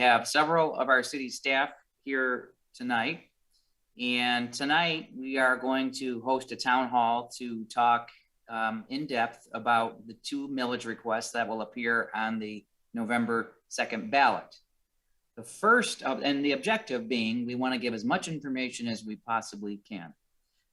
have several of our city staff here tonight. And tonight we are going to host a town hall to talk in depth about the 2 millage requests that will appear on the November 2nd ballot. The first of, and the objective being, we want to give as much information as we possibly can.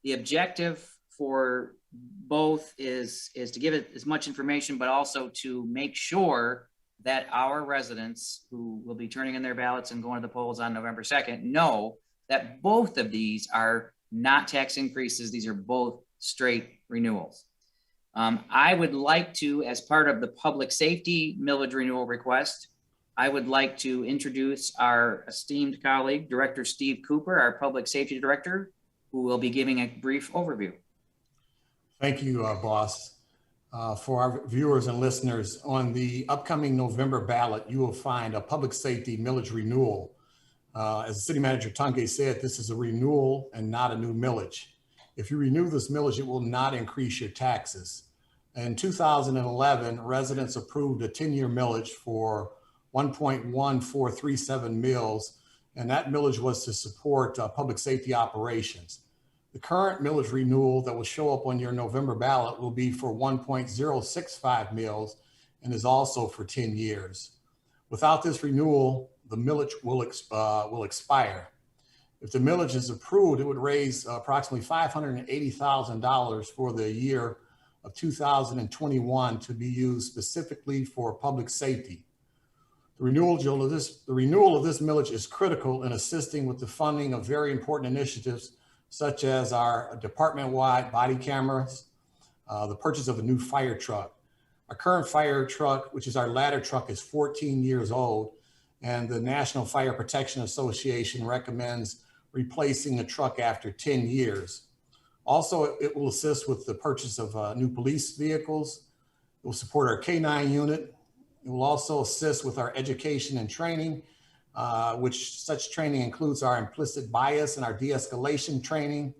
The objective for both is to give it as much information, but also to make sure that our residents who will be turning in their ballots and going to the polls on November 2nd know that both of these are not tax increases. These are both straight renewals. I would like to, as part of the public safety millage renewal request, I would like to introduce our esteemed colleague, Director Steve Cooper, our public safety director, who will be giving a brief overview. Thank you, boss. For our viewers and listeners, on the upcoming November ballot, you will find a public safety millage renewal. As the city manager Tange said, this is a renewal and not a new millage. If you renew this millage, it will not increase your taxes. In 2011, residents approved a 10-year millage for 1.1437 mills, and that millage was to support public safety operations. The current millage renewal that will show up on your November ballot will be for 1.065 mills and is also for 10 years. Without this renewal, the millage will expire. If the millage is approved, it would raise approximately $580,000 for the year of 2021 to be used specifically for public safety. The renewal of this millage is critical in assisting with the funding of very important initiatives such as our department-wide body cameras, the purchase of a new fire truck. Our current fire truck, which is our ladder truck, is 14 years old, and the National Fire Protection Association recommends replacing the truck after 10 years. Also, it will assist with the purchase of new police vehicles. It will support our K-9 unit. It will also assist with our education and training, which such training includes our implicit bias and our de-escalation training,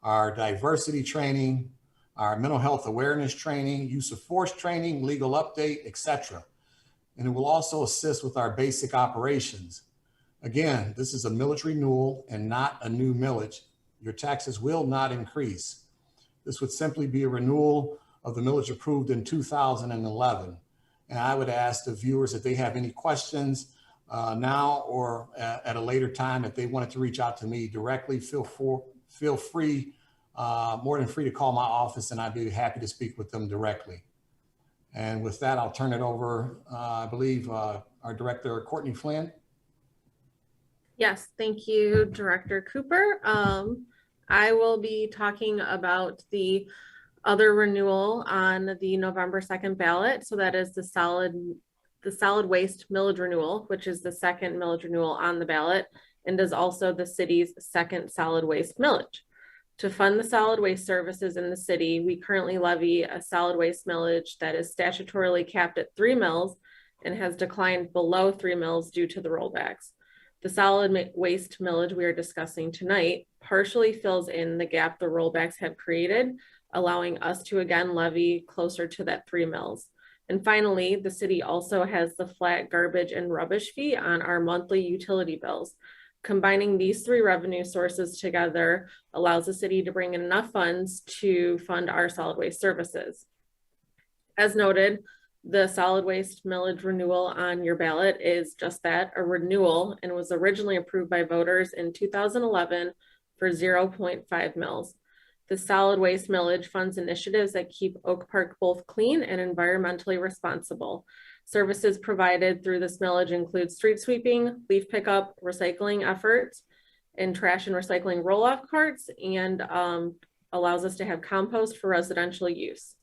our diversity training, our mental health awareness training, use of force training, legal update, etc. And it will also assist with our basic operations. Again, this is a millage renewal and not a new millage. Your taxes will not increase. This would simply be a renewal of the millage approved in 2011. And I would ask the viewers if they have any questions now or at a later time, if they wanted to reach out to me directly, feel free, more than free to call my office, and I'd be happy to speak with them directly. And with that, I'll turn it over, I believe, our director, Courtney Flynn. Yes, thank you, Director Cooper. I will be talking about the other renewal on the November 2nd ballot. So that is the solid waste millage renewal, which is the second millage renewal on the ballot and is also the city's second solid waste millage. To fund the solid waste services in the city, we currently levy a solid waste millage that is statutorily capped at 3 mills and has declined below 3 mills due to the rollbacks. The solid waste millage we are discussing tonight partially fills in the gap the rollbacks have created, allowing us to again levy closer to that 3 mills. And finally, the city also has the flat garbage and rubbish fee on our monthly utility bills. Combining these 3 revenue sources together allows the city to bring in enough funds to fund our solid waste services. As noted, the solid waste millage renewal on your ballot is just that, a renewal, and was originally approved by voters in 2011 for 0.5 mills. The solid waste millage funds initiatives that keep Oak Park both clean and environmentally responsible. Services provided through this millage include street sweeping, leaf pickup, recycling efforts, and trash and recycling roll-off carts, and allows us to have compost for residential use.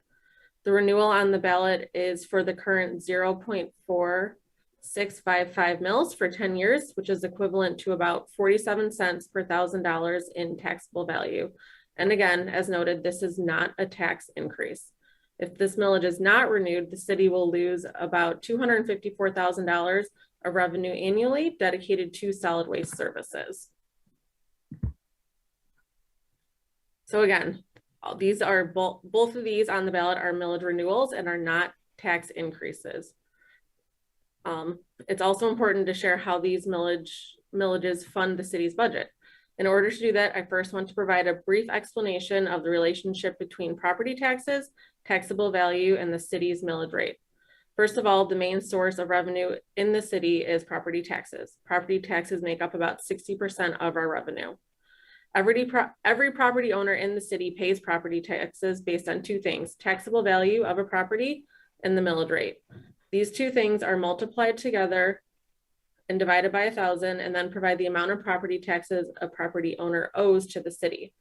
The renewal on the ballot is for the current 0.4655 mills for 10 years, which is equivalent to about 47 cents per $1,000 in taxable value. And again, as noted, this is not a tax increase. If this millage is not renewed, the city will lose about $254,000 of revenue annually dedicated to solid waste services. So again, these are both of these on the ballot are millage renewals and are not tax increases. It's also important to share how these millages fund the city's budget. In order to do that, I first want to provide a brief explanation of the relationship between property taxes, taxable value, and the city's millage rate. First of all, the main source of revenue in the city is property taxes. Property taxes make up about 60% of our revenue. Every property owner in the city pays property taxes based on two things: taxable value of a property and the millage rate. These two things are multiplied together and divided by 1,000 and then provide the amount of property taxes a property owner owes to the city.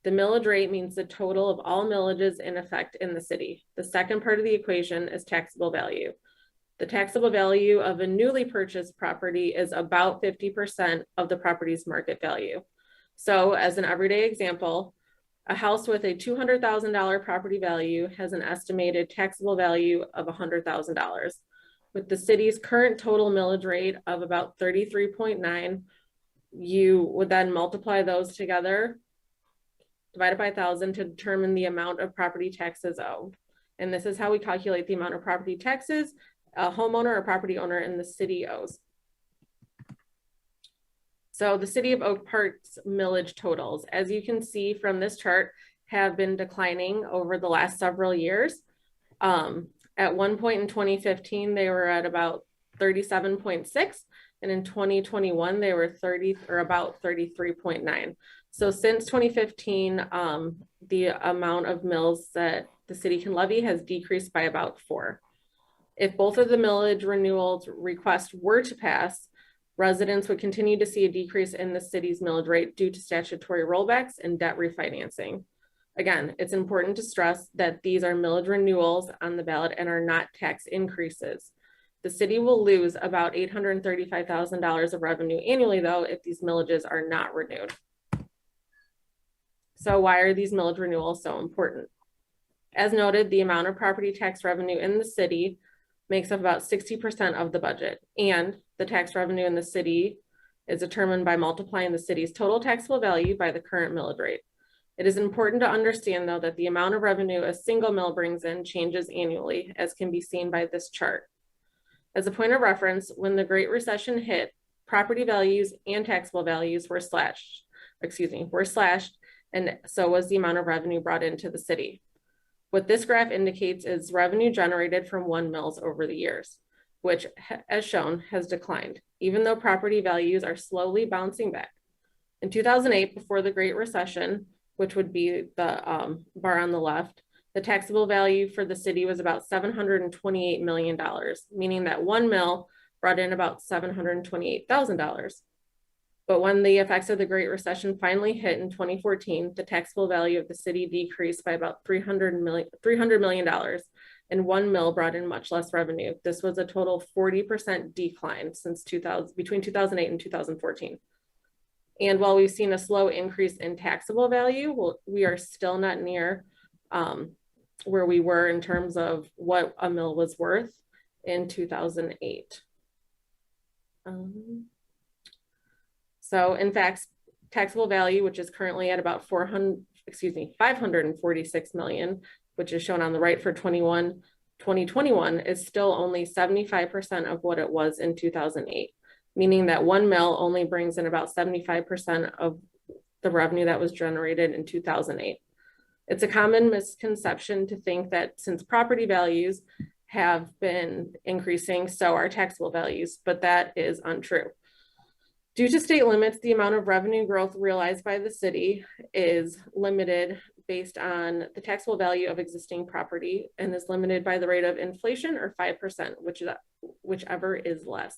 The millage rate means the total of all millages in effect in the city. The second part of the equation is taxable value. The taxable value of a newly purchased property is about 50% of the property's market value. So as an everyday example, a house with a $200,000 property value has an estimated taxable value of $100,000. With the city's current total millage rate of about 33.9, you would then multiply those together, divided by 1,000 to determine the amount of property taxes owed. And this is how we calculate the amount of property taxes a homeowner or property owner in the city owes. So the City of Oak Park's millage totals, as you can see from this chart, have been declining over the last several years. At one point in 2015, they were at about 37.6, and in 2021, they were about 33.9. So since 2015, the amount of mills that the city can levy has decreased by about 4. If both of the millage renewals requests were to pass, residents would continue to see a decrease in the city's millage rate due to statutory rollbacks and debt refinancing. Again, it's important to stress that these are millage renewals on the ballot and are not tax increases. The city will lose about $835,000 of revenue annually, though, if these millages are not renewed. So why are these millage renewals so important? As noted, the amount of property tax revenue in the city makes up about 60% of the budget, and the tax revenue in the city is determined by multiplying the city's total taxable value by the current millage rate. It is important to understand, though, that the amount of revenue a single mill brings in changes annually, as can be seen by this chart. As a point of reference, when the Great Recession hit, property values and taxable values were slashed, and so was the amount of revenue brought into the city. What this graph indicates is revenue generated from one mills over the years, which, as shown, has declined, even though property values are slowly bouncing back. In 2008, before the Great Recession, which would be the bar on the left, the taxable value for the city was about $728 million, meaning that one mill brought in about $728,000. But when the effects of the Great Recession finally hit in 2014, the taxable value of the city decreased by about $300 million, and one mill brought in much less revenue. This was a total 40% decline since between 2008 and 2014. And while we've seen a slow increase in taxable value, we are still not near where we were in terms of what a mill was worth in 2008. So in fact, taxable value, which is currently at about 546 million, which is shown on the right for 2021, is still only 75% of what it was in 2008. Meaning that one mill only brings in about 75% of the revenue that was generated in 2008. It's a common misconception to think that since property values have been increasing, so are taxable values, but that is untrue. Due to state limits, the amount of revenue growth realized by the city is limited based on the taxable value of existing property and is limited by the rate of inflation or 5%, whichever is less.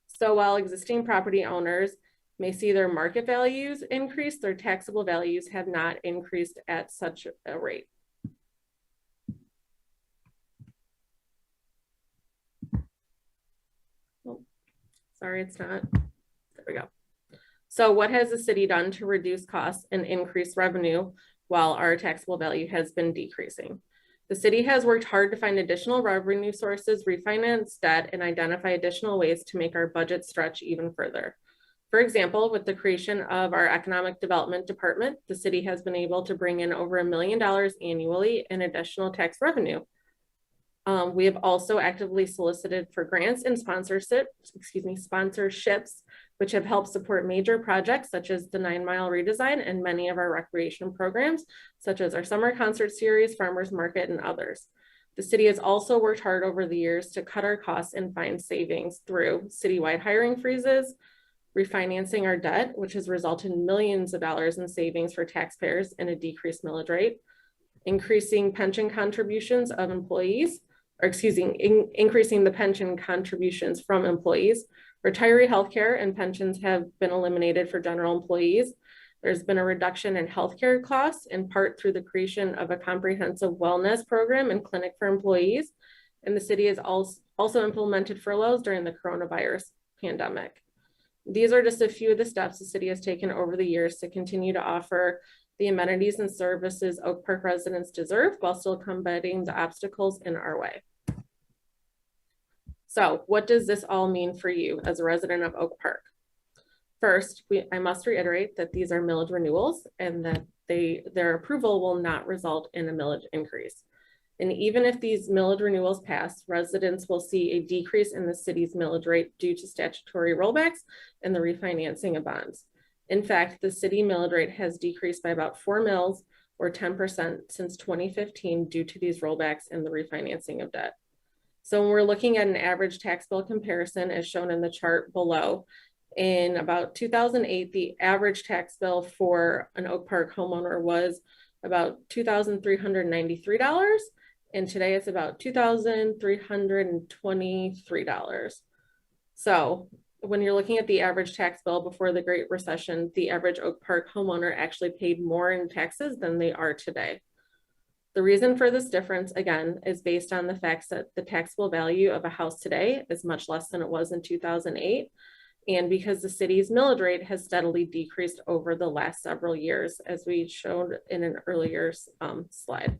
So while existing property owners may see their market values increase, their taxable values have not increased at such a rate. Oh, sorry, it's not. There we go. So what has the city done to reduce costs and increase revenue while our taxable value has been decreasing? The city has worked hard to find additional revenue sources, refinance debt, and identify additional ways to make our budget stretch even further. For example, with the creation of our economic development department, the city has been able to bring in over $1 million annually in additional tax revenue. We have also actively solicited for grants and sponsorships, which have helped support major projects such as the 9 Mile redesign and many of our recreation programs, such as our summer concert series, farmers market, and others. The city has also worked hard over the years to cut our costs and find savings through citywide hiring freezes, refinancing our debt, which has resulted in millions of dollars in savings for taxpayers and a decreased millage rate, increasing pension contributions of employees, increasing the pension contributions from employees. Retiree healthcare and pensions have been eliminated for general employees. There's been a reduction in healthcare costs, in part through the creation of a comprehensive wellness program and clinic for employees. And the city has also implemented furloughs during the coronavirus pandemic. These are just a few of the steps the city has taken over the years to continue to offer the amenities and services Oak Park residents deserve while still combating the obstacles in our way. So what does this all mean for you as a resident of Oak Park? First, I must reiterate that these are millage renewals and that their approval will not result in a millage increase. And even if these millage renewals pass, residents will see a decrease in the city's millage rate due to statutory rollbacks and the refinancing of bonds. In fact, the city millage rate has decreased by about 4 mils or 10% since 2015 due to these rollbacks and the refinancing of debt. So when we're looking at an average tax bill comparison as shown in the chart below, in about 2008, the average tax bill for an Oak Park homeowner was about $2,393. And today it's about $2,323. So when you're looking at the average tax bill before the Great Recession, the average Oak Park homeowner actually paid more in taxes than they are today. The reason for this difference, again, is based on the fact that the taxable value of a house today is much less than it was in 2008. And because the city's millage rate has steadily decreased over the last several years, as we showed in an earlier slide.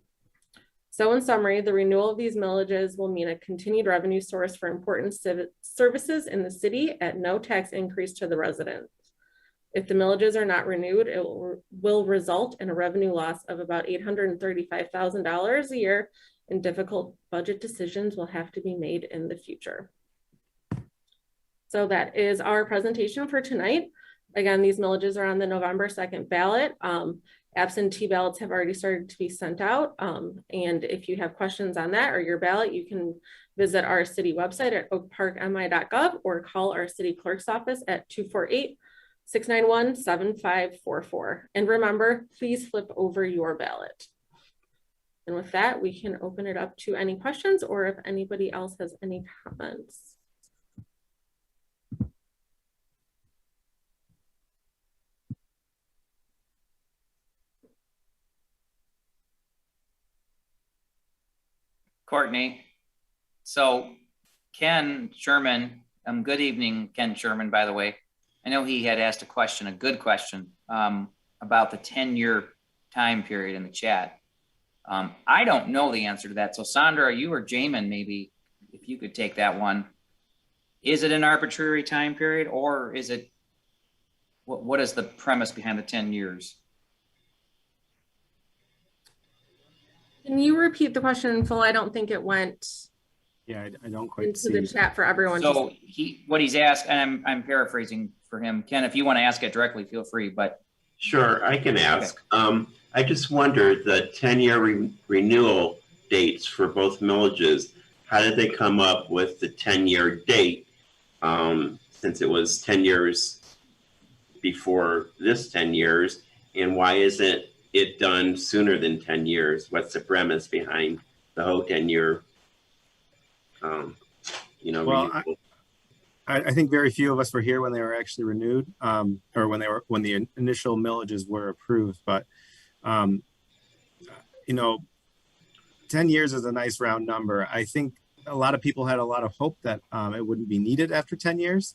So in summary, the renewal of these millages will mean a continued revenue source for important services in the city at no tax increase to the residents. If the millages are not renewed, it will result in a revenue loss of about $835,000 a year, and difficult budget decisions will have to be made in the future. So that is our presentation for tonight. Again, these millages are on the November 2nd ballot. Absentee ballots have already started to be sent out. And if you have questions on that or your ballot, you can visit our city website at oakparkmi.gov or call our city clerk's office at 248-691-7544. And remember, please flip over your ballot. And with that, we can open it up to any questions or if anybody else has any comments. Courtney. So Ken Sherman, good evening, Ken Sherman, by the way. I know he had asked a question, a good question, about the 10-year time period in the chat. I don't know the answer to that. So Sandra, you or Jamin, maybe if you could take that one. Is it an arbitrary time period or is it, what is the premise behind the 10 years? Can you repeat the question in full? I don't think it went. Yeah, I don't quite into see the chat for everyone. So what he's asked, and I'm paraphrasing for him. Ken, if you want to ask it directly, feel free. But sure, I can ask. Okay. I just wondered the 10-year renewal dates for both millages. How did they come up with the 10-year date? Since it was 10 years before this 10 years, and why isn't it done sooner than 10 years? What's the premise behind the whole 10-year, well, I think very few of us were here when they were actually renewed, or when the initial millages were approved. But 10 years is a nice round number. I think a lot of people had a lot of hope that it wouldn't be needed after 10 years.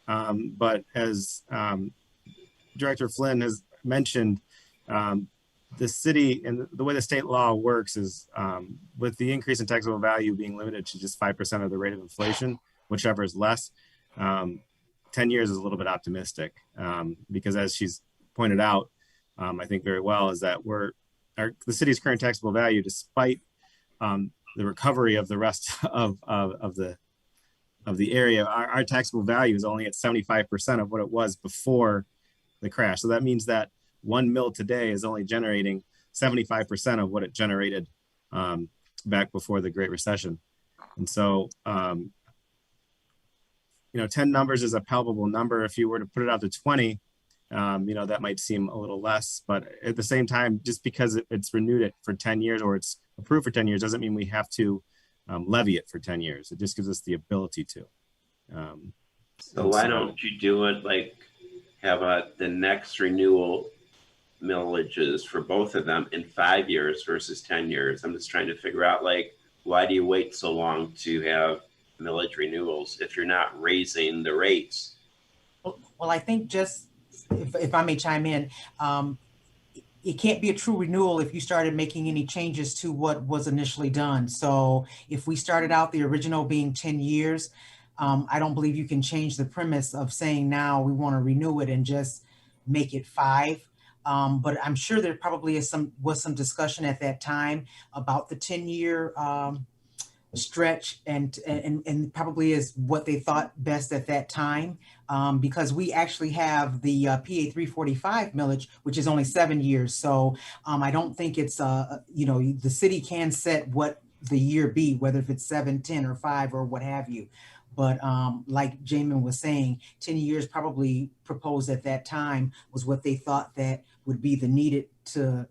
But as Director Flynn has mentioned, the city and the way the state law works is with the increase in taxable value being limited to just 5% of the rate of inflation, whichever is less, 10 years is a little bit optimistic because as she's pointed out, I think very well, is that the city's current taxable value, despite recovery of the rest of the area. Our taxable value is only at 75% of what it was before the crash. So that means that 1 mil today is only generating 75% of what it generated back before the Great Recession. And so, 10 numbers is a palpable number. If you were to put it out to 20, that might seem a little less, but at the same time, just because it's renewed for 10 years or it's approved for 10 years doesn't mean we have to levy it for 10 years. It just gives us the ability to. So why don't you do it like have the next renewal millages for both of them in 5 years versus 10 years? I'm just trying to figure out, like, why do you wait so long to have millage renewals if you're not raising the rates? Well, I think just, if I may chime in, it can't be a true renewal if you started making any changes to what was initially done. So if we started out the original being 10 years, I don't believe you can change the premise of saying now we want to renew it and just make it 5. But I'm sure there probably was some discussion at that time about the 10-year stretch and probably is what they thought best at that time, because we actually have the PA 345 millage, which is only 7 years. So I don't think it's the city can set what the year be, whether if it's 7, 10, or 5 or what have you. But like Jamin was saying, 10 years probably proposed at that time was what they thought that would be the needed to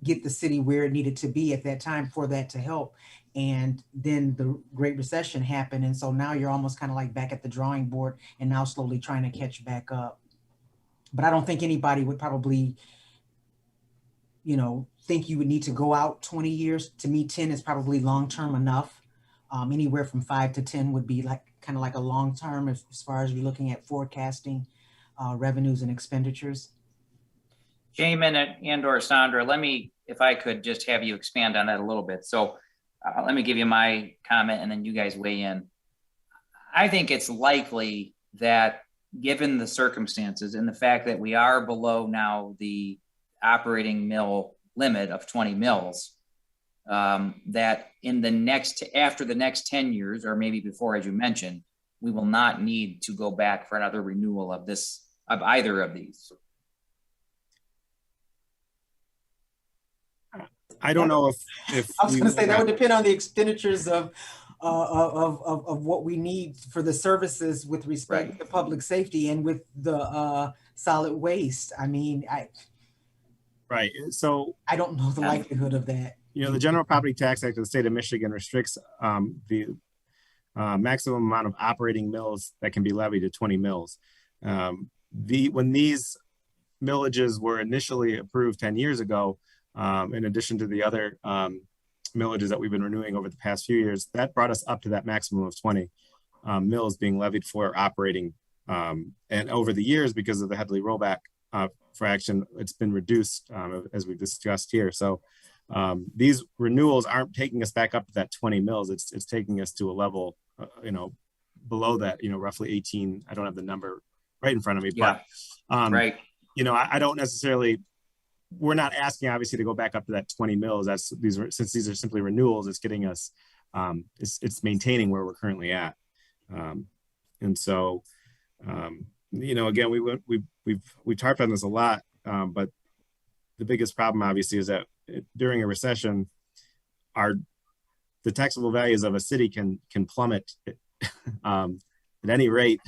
get the city where it needed to be at that time for that to help. And then the Great Recession happened. And so now you're almost kind of like back at the drawing board and now slowly trying to catch back up. But I don't think anybody would probably, think you would need to go out 20 years. To me, 10 is probably long-term enough. Anywhere from 5 to 10 would be kind of like a long-term as far as you're looking at forecasting revenues and expenditures. Jamin and/or Sandra, let me, if I could just have you expand on that a little bit. So let me give you my comment and then you guys weigh in. I think it's likely that given the circumstances and the fact that we are below now the operating mill limit of 20 mills, that after the next 10 years, or maybe before, as you mentioned, we will not need to go back for another renewal of either of these. I don't know if I was going to say that would depend on the expenditures of what we need for the services with respect to public safety and with the solid waste. I mean, right. So I don't know the likelihood of that. The General Property Tax Act of the state of Michigan restricts the maximum amount of operating mills that can be levied to 20 mills. When these millages were initially approved 10 years ago, in addition to the other millages that we've been renewing over the past few years, that brought us up to that maximum of 20 mills being levied for operating. And over the years, because of the Headley rollback fraction, it's been reduced as we've discussed here. So these renewals aren't taking us back up to that 20 mills. It's taking us to a level, below that, roughly 18. I don't have the number right in front of me, but right. I don't necessarily. We're not asking, obviously, to go back up to that 20 mills. Since these are simply renewals, it's getting us, it's maintaining where we're currently at. And so, again, we've harped on this a lot, but the biggest problem, obviously, is that during a recession, the taxable values of a city can plummet at any rate.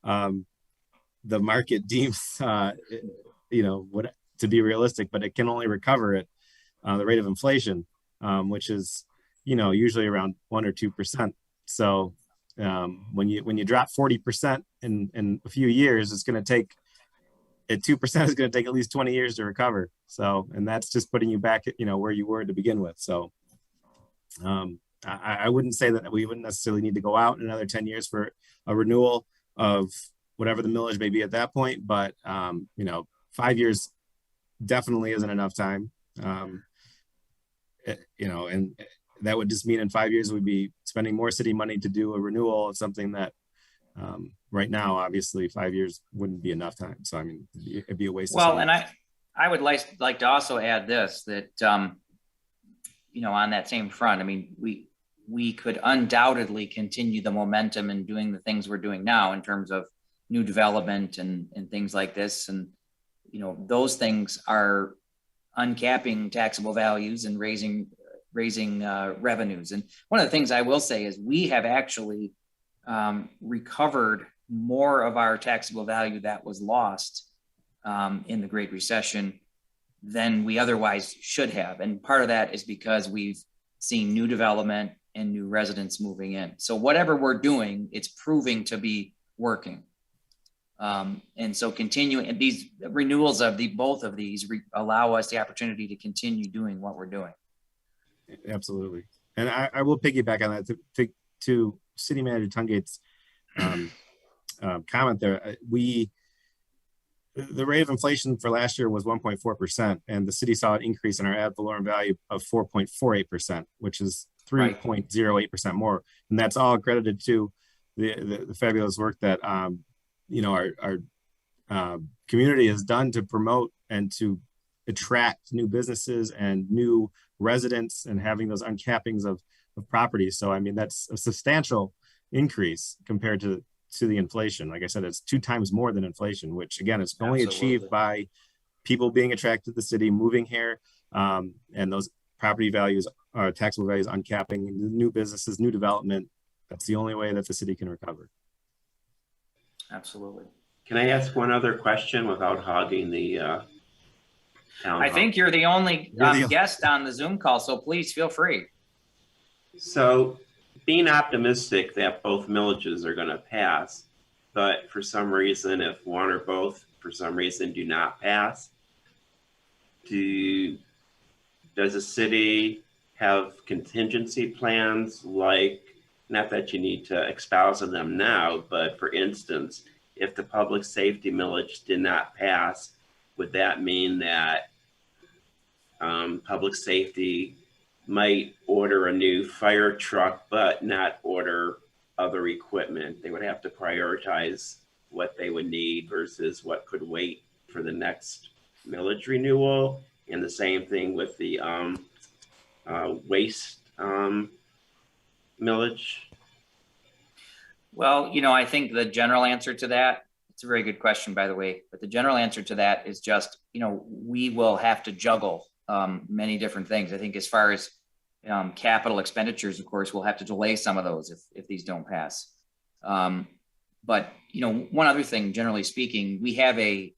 The market deems, what to be realistic, but it can only recover at the rate of inflation, which is, usually around 1 or 2%. So when you drop 40% in a few years, it's going to take at 2% is going to take at least 20 years to recover. So, and that's just putting you back at, where you were to begin with. So I wouldn't say that we wouldn't necessarily need to go out in another 10 years for a renewal of whatever the millage may be at that point. But, 5 years definitely isn't enough time. And that would just mean in 5 years, we'd be spending more city money to do a renewal of something that right now, obviously 5 years wouldn't be enough time. So, I mean, it'd be a waste of time. And I would like to also add this, that, on that same front, I mean, we could undoubtedly continue the momentum and doing the things we're doing now in terms of new development and things like this. And, those things are uncapping taxable values and raising revenues. And one of the things I will say is we have actually recovered more of our taxable value that was lost in the Great Recession than we otherwise should have. And part of that is because we've seen new development and new residents moving in. So whatever we're doing, it's proving to be working. And so continuing, and these renewals of both of these allow us the opportunity to continue doing what we're doing. Absolutely. And I will piggyback on that to City Manager Tungate's comment there. The rate of inflation for last year was 1.4%, and the city saw an increase in our ad valorem value of 4.48%, which is 3.08% more. And that's all credited to the fabulous work that our community has done to promote and to attract new businesses and new residents and having those uncappings of properties. So, I mean, that's a substantial increase compared to the inflation. Like I said, it's 2 times more than inflation, which again, is only achieved by people being attracted to the city, moving here, and those property values, taxable values uncapping, new businesses, new development. That's the only way that the city can recover. Absolutely. Can I ask one other question without hogging the town I hall? think you're the only guest on the Zoom call, so please feel free. So being optimistic that both millages are going to pass, but for some reason, if one or both for some reason do not pass, does the city have contingency plans, like, not that you need to espouse on them now, but for instance, if the public safety millage did not pass, would that mean that public safety might order a new fire truck, but not order other equipment? They would have to prioritize what they would need versus what could wait for the next millage renewal. And the same thing with the waste millage. Well, I think the general answer to that, it's a very good question, by the way, but the general answer to that is just, we will have to juggle many different things. I think as far as capital expenditures, of course, we'll have to delay some of those if these don't pass. But, one other thing, generally speaking, we have a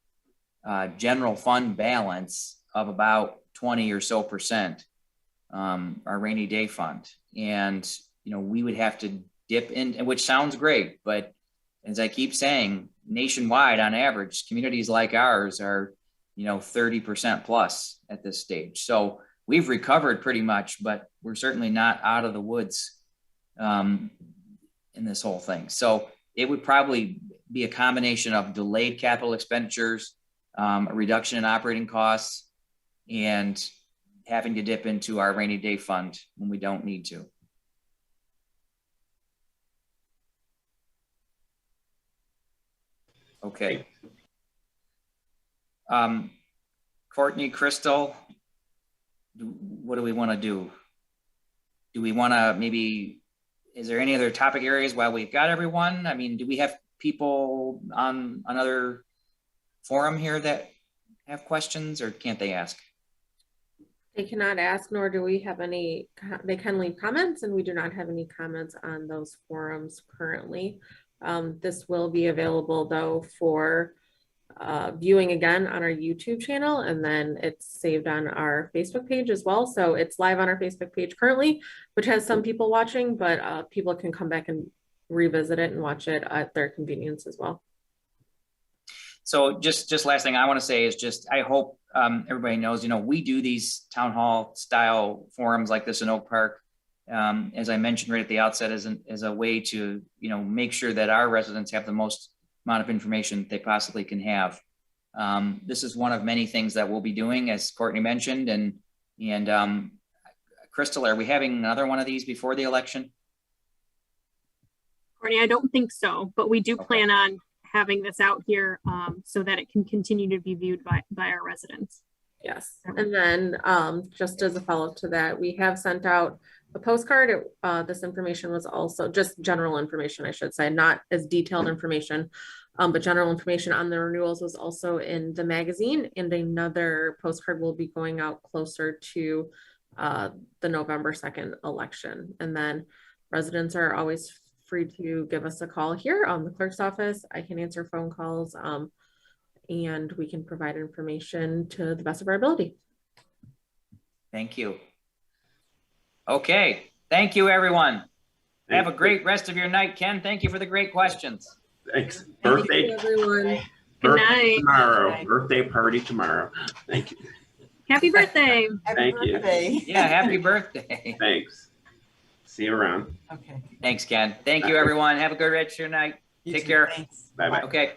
general fund balance of about 20 or so %, our rainy day fund. And, we would have to dip in, which sounds great, but as I keep saying, nationwide on average, communities like ours are, 30% plus at this stage. So we've recovered pretty much, but we're certainly not out of the woods in this whole thing. So it would probably be a combination of delayed capital expenditures, a reduction in operating costs, and having to dip into our rainy day fund when we don't need to. Okay. Courtney, Crystal, what do we want to do? Do we want to is there any other topic areas while we've got everyone? I mean, do we have people on another forum here that have questions, or can't they ask? They cannot ask, nor do we have any. They can leave comments, and we do not have any comments on those forums currently. This will be available though for viewing again on our YouTube channel, and then it's saved on our Facebook page as well. So it's live on our Facebook page currently, which has some people watching, but people can come back and revisit it and watch it at their convenience as well. So just last thing I want to say is just, I hope everybody knows, we do these town hall style forums like this in Oak Park. As I mentioned right at the outset, as a way to, make sure that our residents have the most amount of information they possibly can have. This is one of many things that we'll be doing, as Courtney mentioned, and Crystal, are we having another one of these before the election? Courtney, I don't think so, but we do plan on having this out here so that it can continue to be viewed by our residents. Yes, and then just as a follow-up to that, we have sent out a postcard. This information was also just general information, I should say, not as detailed information, but general information on the renewals was also in the magazine, and another postcard will be going out closer to the November 2nd election. And then residents are always free to give us a call here on the clerk's office. I can answer phone calls. And we can provide information to the best of our ability. Thank you. Okay, thank you, everyone. Have a great rest of your night, Ken. Thank you for the great questions. Thanks. Thank you, everyone. Good Birthday night. tomorrow. Night. Birthday party tomorrow. Thank you. Happy birthday. Happy Thank you. birthday. Yeah, happy birthday. Thanks. See you around. Okay. Thanks, Ken. Thank you, everyone. Have a good rest of your night. You Take too. care. Thanks. Bye-bye. Okay.